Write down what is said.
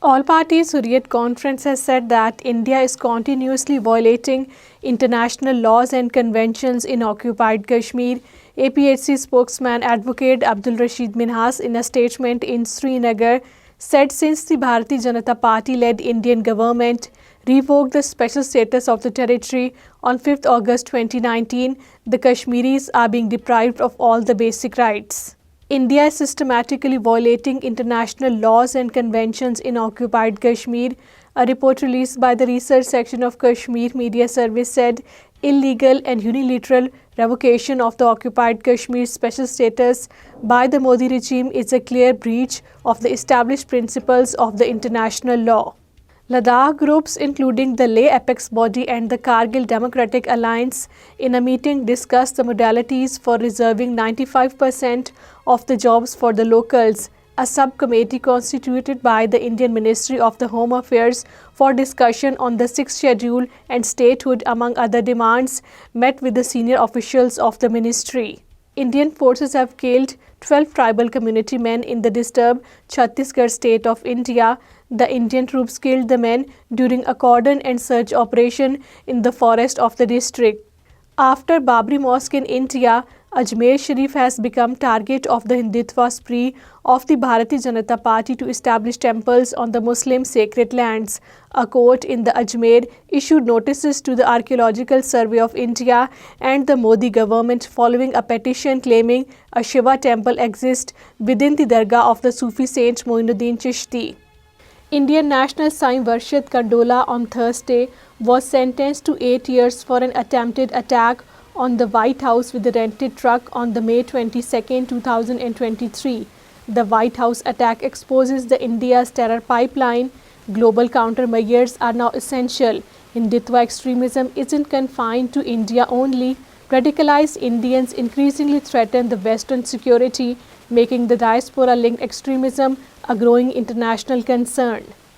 All parties Hurriyat conference has said that India is continuously violating international laws and conventions in occupied Kashmir. APHC spokesman Advocate Abdul Rashid Minhas in a statement in Srinagar said since the Bharatiya Janata Party-led Indian government revoked the special status of the territory on 5th August 2019, the Kashmiris are being deprived of all the basic rights. India is systematically violating international laws and conventions in occupied Kashmir. A report released by the research section of Kashmir Media Service said illegal and unilateral revocation of the occupied Kashmir special status by the Modi regime is a clear breach of the established principles of the international law. Ladakh groups, including the Leh Apex Body and the Kargil Democratic Alliance, in a meeting discussed the modalities for reserving 95% of the jobs for the locals. A subcommittee constituted by the Indian Ministry of the Home Affairs for discussion on the 6th schedule and statehood, among other demands, met with the senior officials of the ministry. Indian forces have killed 12 tribal community men in the disturbed Chhattisgarh state of India. The Indian troops killed the men during a cordon and search operation in the forest of the district. After Babri Mosque in India, Ajmer Sharif has become target of the Hindutva spree of the Bharatiya Janata Party to establish temples on the Muslim sacred lands. A court in the Ajmer issued notices to the Archaeological Survey of India and the Modi government following a petition claiming a Shiva temple exists within the Dargah of the Sufi saint Moinuddin Chishti. Indian national Sai Varshit Kandola on Thursday was sentenced to 8 years for an attempted attack on the White House with a rented truck on the May 22, 2023. The White House attack exposes the India's terror pipeline. Global countermeasures are now essential. Hindutva extremism isn't confined to India only. Radicalized Indians increasingly threaten the Western security, making the diaspora-linked extremism a growing international concern.